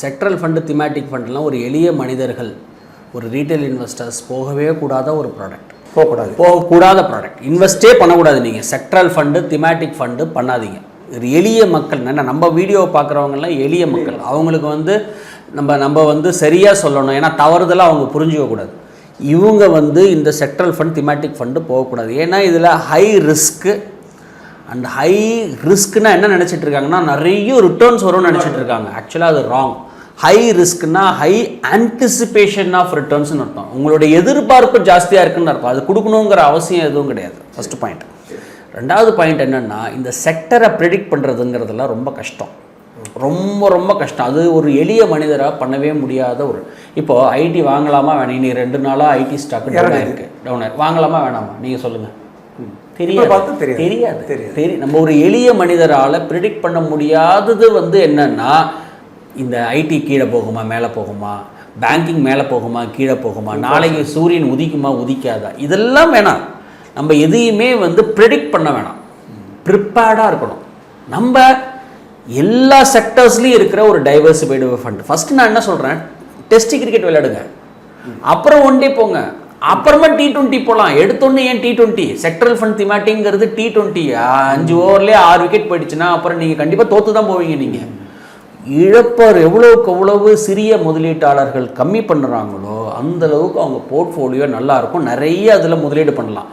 Sectoral fund thematic ஃபண்ட்லாம் ஒரு எளிய மனிதர்கள் ஒரு ரீட்டைல் இன்வெஸ்டர்ஸ் போகவே கூடாத ஒரு ப்ராடக்ட். போகக்கூடாத ப்ராடக்ட். இன்வெஸ்டே பண்ணக்கூடாது. நீங்கள் செக்ட்ரல் ஃபண்டு திமேட்டிக் ஃபண்டு பண்ணாதீங்க. ஒரு எளிய மக்கள் என்ன நம்ம வீடியோவை பார்க்குறவங்கலாம் எளிய மக்கள். அவங்களுக்கு வந்து நம்ம சரியாக சொல்லணும். ஏன்னா தவறுதலாக அவங்க புரிஞ்சுக்கக்கூடாது. இவங்க இந்த செக்ட்ரல் ஃபண்ட் திமேட்டிக் ஃபண்டு போகக்கூடாது. ஏன்னா இதில் ஹை ரிஸ்க்கு அண்ட் ஹை ரிஸ்க்குன்னா என்ன நினச்சிட்டு இருக்காங்கன்னா நிறைய ரிட்டர்ன்ஸ் வரும்னு நினச்சிட்டு இருக்காங்க. ஆக்சுவலாக அது ராங். ஹை ரிஸ்க்னா ஹை ஆன்டிசிபேஷன் ஆஃப் ரிட்டர்ன்ஸ்னு அர்த்தம். உங்களுடைய எதிர்பார்ப்பு ஜாஸ்தியாக இருக்குன்னு அர்த்தம். அது கொடுக்கணுங்கிற அவசியம் எதுவும் கிடையாது. First point. ரெண்டாவது பாயிண்ட் என்னென்னா, இந்த செக்டரை ப்ரெடிக்ட் பண்ணுறதுங்கிறதுலாம் ரொம்ப கஷ்டம். ரொம்ப ரொம்ப கஷ்டம். அது ஒரு எளிய மனிதராக பண்ணவே முடியாத ஒரு. இப்போது ஐடி வாங்கலாமா வேணாம்? இன்னைக்கு 2 நாளாக ஐடி ஸ்டாக் டவுன் ஆயிருக்கு. வாங்கலாமா வேணாமா நீங்கள் சொல்லுங்கள். தெரியாது. நம்ம ஒரு எளிய மனிதரால் ப்ரெடிக்ட் பண்ண முடியாதது என்னன்னா, இந்த ஐடி கீழே போகுமா மேலே போகுமா, பேங்கிங் மேலே போகுமா கீழே போகுமா, நாளைக்கு சூரியன் உதிக்குமா உதிக்காதா, இதெல்லாம் வேணாம். நம்ம எதையுமே ப்ரெடிக்ட் பண்ண வேணாம். ப்ரிப்பேர்டாக இருக்கணும். நம்ம எல்லா செக்டர்ஸ்லையும் இருக்கிற ஒரு டைவர்சிஃபைடு ஃபண்ட். ஃபஸ்ட்டு நான் என்ன சொல்கிறேன், டெஸ்ட் கிரிக்கெட் விளையாடுங்க, அப்புறம் ஒன் டே போங்க, அப்புறமா T20 போகலாம். எடுத்தோன்னே ஏன் T20? செக்ட்ரல் ஃபண்ட் திமேட்டிங்கிறது T20. 5 ஓவர்லேயே 6 விக்கெட் போயிடுச்சுன்னா அப்புறம் நீங்கள் கண்டிப்பாக தோற்று தான் போவீங்க. நீங்கள் இழப்பர் எவ்வளோக்கு எவ்வளவு சிறிய முதலீட்டாளர்கள் கம்மி பண்ணுறாங்களோ அந்தளவுக்கு அவங்க போர்ட்ஃபோலியோ நல்லாயிருக்கும். நிறைய அதில் முதலீடு பண்ணலாம்.